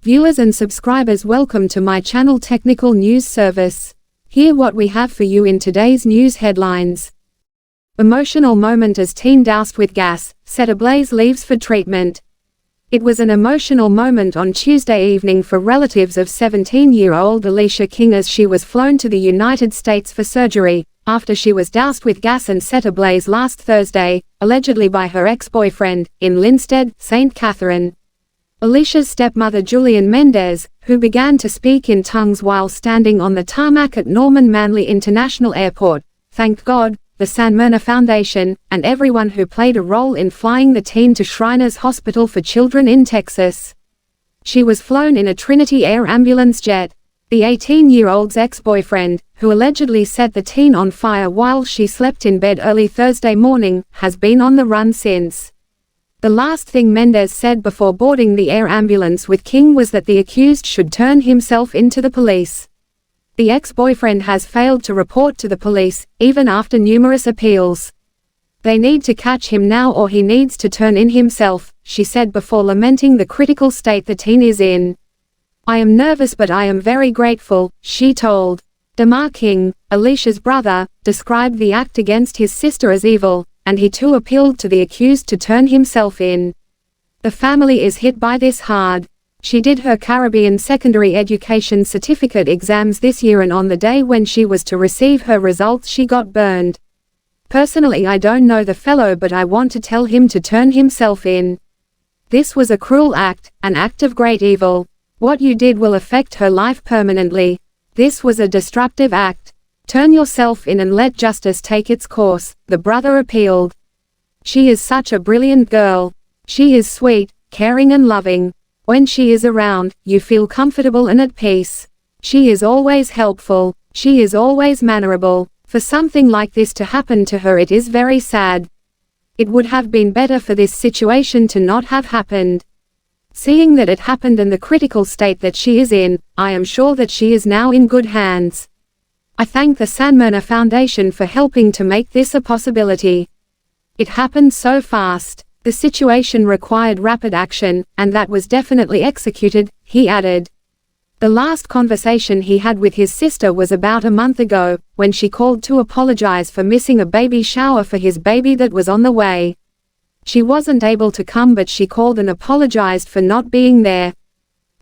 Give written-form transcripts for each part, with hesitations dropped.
Viewers and subscribers, welcome to my channel Technical News Service. Here what we have for you in today's news headlines. Emotional moment as teen doused with gas, set ablaze leaves for treatment. It was an emotional moment on Tuesday evening for relatives of 17-year-old Alicia King as she was flown to the United States for surgery, after she was doused with gas and set ablaze last Thursday, allegedly by her ex-boyfriend, in Linstead, St. Catherine. Alicia's stepmother Julian Mendez, who began to speak in tongues while standing on the tarmac at Norman Manley International Airport, thanked God, the San Myrna Foundation, and everyone who played a role in flying the teen to Shriners Hospital for Children in Texas. She was flown in a Trinity Air ambulance jet. The 18-year-old's ex-boyfriend, who allegedly set the teen on fire while she slept in bed early Thursday morning, has been on the run since. The last thing Mendez said before boarding the air ambulance with King was that the accused should turn himself in to the police. The ex-boyfriend has failed to report to the police, even after numerous appeals. "They need to catch him now or he needs to turn in himself," she said before lamenting the critical state the teen is in. "I am nervous but I am very grateful," she told. Damar King, Alicia's brother, described the act against his sister as evil, and he too appealed to the accused to turn himself in. "The family is hit by this hard. She did her Caribbean secondary education certificate exams this year and on the day when she was to receive her results she got burned. Personally I don't know the fellow but I want to tell him to turn himself in. This was a cruel act, an act of great evil. What you did will affect her life permanently. This was a destructive act. Turn yourself in and let justice take its course," the brother appealed. "She is such a brilliant girl. She is sweet, caring and loving. When she is around, you feel comfortable and at peace. She is always helpful. She is always mannerable. For something like this to happen to her it is very sad. It would have been better for this situation to not have happened. Seeing that it happened and the critical state that she is in, I am sure that she is now in good hands. I thank the San Myrna Foundation for helping to make this a possibility. It happened so fast. The situation required rapid action, and that was definitely executed," he added. The last conversation he had with his sister was about a month ago, when she called to apologize for missing a baby shower for his baby that was on the way. She wasn't able to come but she called and apologized for not being there.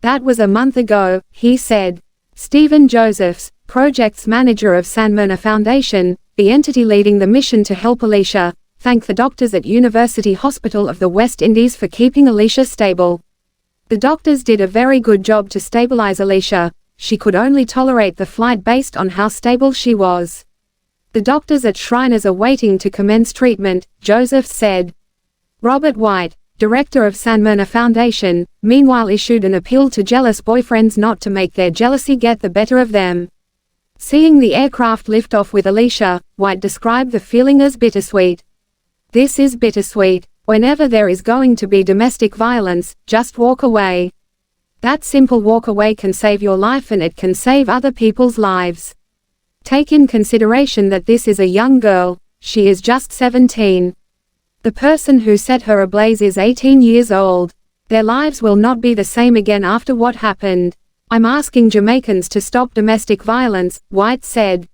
"That was a month ago," he said. Stephen Josephs, projects manager of San Myrna Foundation, the entity leading the mission to help Alicia, thanked the doctors at University Hospital of the West Indies for keeping Alicia stable. "The doctors did a very good job to stabilize Alicia. She could only tolerate the flight based on how stable she was. The doctors at Shriners are waiting to commence treatment," Joseph said. Robert White, director of San Myrna Foundation, meanwhile issued an appeal to jealous boyfriends not to make their jealousy get the better of them. Seeing the aircraft lift off with Alicia, White described the feeling as bittersweet. "This is bittersweet. Whenever there is going to be domestic violence, just walk away. That simple walk away can save your life and it can save other people's lives. Take in consideration that this is a young girl, she is just 17. The person who set her ablaze is 18 years old. Their lives will not be the same again after what happened. I'm asking Jamaicans to stop domestic violence," White said.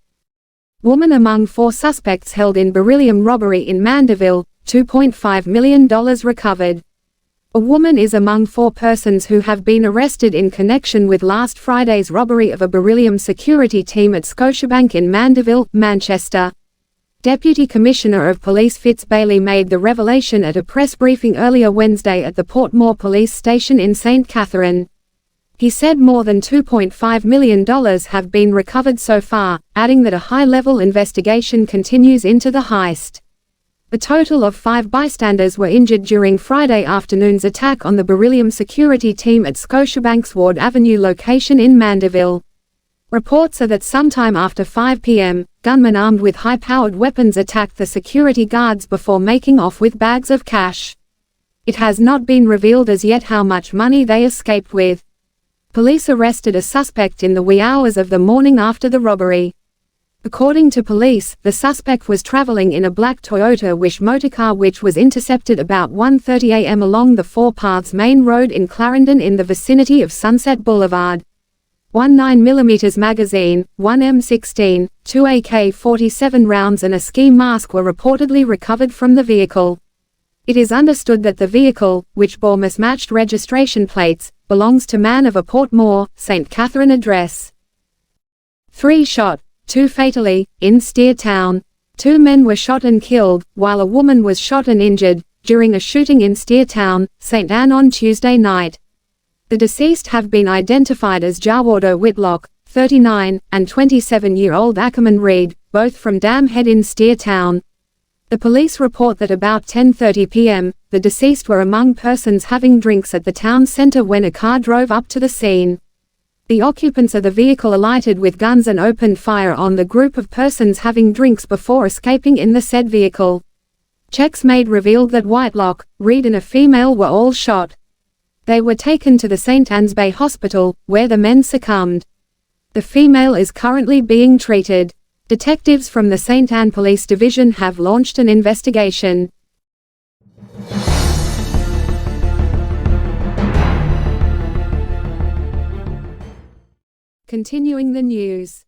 Woman among 4 suspects held in beryllium robbery in Mandeville, $2.5 million recovered. A woman is among 4 persons who have been arrested in connection with last Friday's robbery of a beryllium security team at Scotiabank in Mandeville, Manchester. Deputy Commissioner of Police Fitz Bailey made the revelation at a press briefing earlier Wednesday at the Portmore Police Station in St. Catherine. He said more than $2.5 million have been recovered so far, adding that a high-level investigation continues into the heist. A total of 5 bystanders were injured during Friday afternoon's attack on the beryllium security team at Scotiabank's Ward Avenue location in Mandeville. Reports are that sometime after 5 p.m., gunmen armed with high-powered weapons attacked the security guards before making off with bags of cash. It has not been revealed as yet how much money they escaped with. Police arrested a suspect in the wee hours of the morning after the robbery. According to police, the suspect was traveling in a black Toyota Wish motorcar which was intercepted about 1:30 a.m. along the Four Paths main road in Clarendon in the vicinity of Sunset Boulevard. One 9mm magazine, one M16, two AK-47 rounds and a ski mask were reportedly recovered from the vehicle. It is understood that the vehicle, which bore mismatched registration plates, belongs to man of a Portmore, St. Catherine address. 3 shot, 2 fatally, in Steer Town. 2 men were shot and killed, while a woman was shot and injured, during a shooting in Steer Town, St. Anne on Tuesday night. The deceased have been identified as Jawardo Whitlock, 39, and 27-year-old Ackerman Reed, both from Dam Head in Steer Town. The police report that about 10:30 p.m., the deceased were among persons having drinks at the town center when a car drove up to the scene. The occupants of the vehicle alighted with guns and opened fire on the group of persons having drinks before escaping in the said vehicle. Checks made revealed that Whitlock, Reed and a female were all shot. They were taken to the St. Anne's Bay Hospital, where the men succumbed. The female is currently being treated. Detectives from the St. Anne Police Division have launched an investigation. Continuing the news.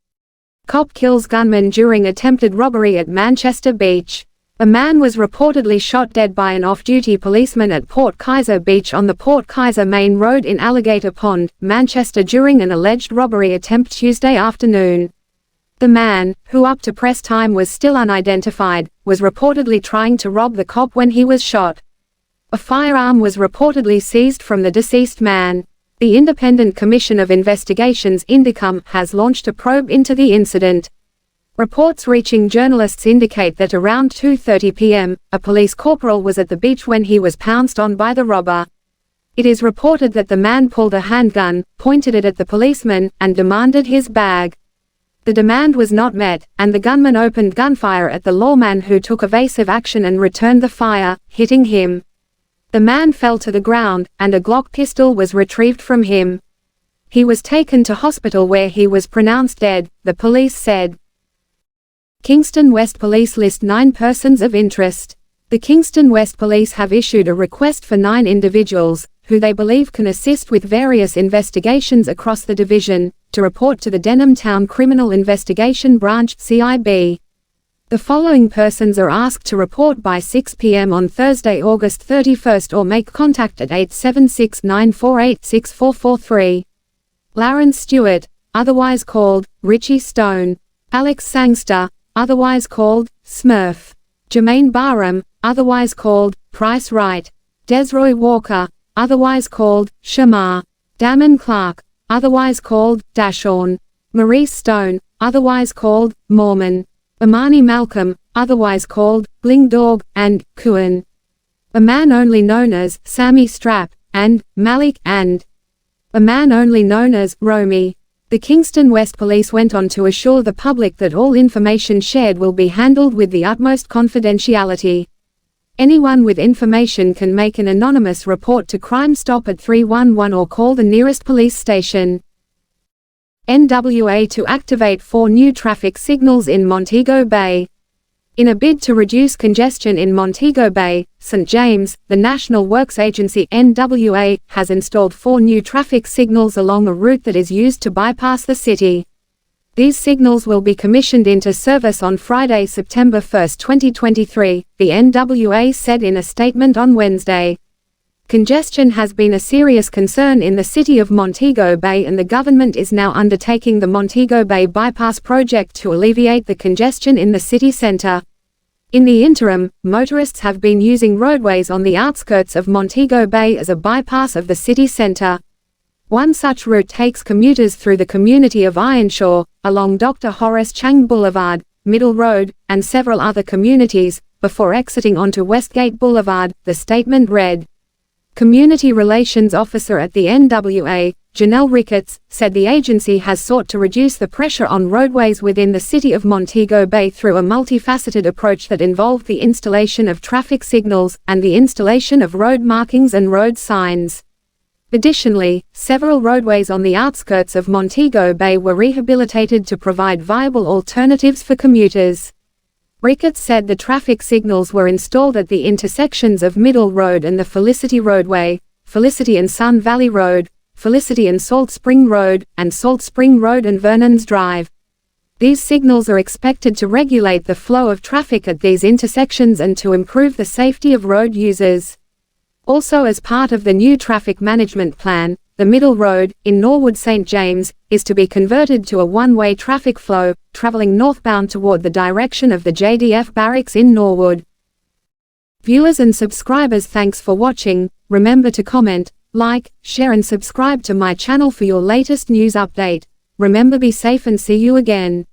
Cop kills gunman during attempted robbery at Manchester Beach. A man was reportedly shot dead by an off-duty policeman at Port Kaiser Beach on the Port Kaiser Main Road in Alligator Pond, Manchester during an alleged robbery attempt Tuesday afternoon. The man, who up to press time was still unidentified, was reportedly trying to rob the cop when he was shot. A firearm was reportedly seized from the deceased man. The Independent Commission of Investigations Indicum has launched a probe into the incident. Reports reaching journalists indicate that around 2:30 p.m., a police corporal was at the beach when he was pounced on by the robber. It is reported that the man pulled a handgun, pointed it at the policeman, and demanded his bag. The demand was not met, and the gunman opened gunfire at the lawman, who took evasive action and returned the fire, hitting him. The man fell to the ground, and a Glock pistol was retrieved from him. He was taken to hospital where he was pronounced dead, the police said. Kingston West Police list 9 persons of interest. The Kingston West Police have issued a request for 9 individuals, who they believe can assist with various investigations across the division, to report to the Denham Town Criminal Investigation Branch (CIB). The following persons are asked to report by 6 p.m. on Thursday, August 31st, or make contact at 876-948-6443. Lawrence Stewart, otherwise called Richie Stone. Alex Sangster, otherwise called Smurf. Jermaine Barham, otherwise called Price Wright. Desroy Walker, otherwise called Shamar. Damon Clark, otherwise called Dashorn. Maurice Stone, otherwise called Mormon. Imani Malcolm, otherwise called Bling Dog, and Kuan. A man only known as Sammy Strap, and Malik, and a man only known as Romy. The Kingston West Police went on to assure the public that all information shared will be handled with the utmost confidentiality. Anyone with information can make an anonymous report to Crime Stop at 311 or call the nearest police station. NWA to activate 4 new traffic signals in Montego Bay. In a bid to reduce congestion in Montego Bay, St. James, the National Works Agency (NWA) has installed 4 new traffic signals along a route that is used to bypass the city. These signals will be commissioned into service on Friday, September 1, 2023, the NWA said in a statement on Wednesday. Congestion has been a serious concern in the city of Montego Bay, and the government is now undertaking the Montego Bay Bypass project to alleviate the congestion in the city center. In the interim, motorists have been using roadways on the outskirts of Montego Bay as a bypass of the city center. One such route takes commuters through the community of Ironshaw, along Dr. Horace Chang Boulevard, Middle Road, and several other communities, before exiting onto Westgate Boulevard, the statement read. Community Relations Officer at the NWA, Janelle Ricketts, said the agency has sought to reduce the pressure on roadways within the city of Montego Bay through a multifaceted approach that involved the installation of traffic signals, and the installation of road markings and road signs. Additionally, several roadways on the outskirts of Montego Bay were rehabilitated to provide viable alternatives for commuters. Ricketts said the traffic signals were installed at the intersections of Middle Road and the Felicity Roadway, Felicity and Sun Valley Road, Felicity and Salt Spring Road, and Salt Spring Road and Vernon's Drive. These signals are expected to regulate the flow of traffic at these intersections and to improve the safety of road users. Also, as part of the new traffic management plan, the Middle Road, in Norwood St. James, is to be converted to a one-way traffic flow, traveling northbound toward the direction of the JDF barracks in Norwood. Viewers and subscribers, thanks for watching. Remember to comment, like, share and subscribe to my channel for your latest news update. Remember, be safe and see you again.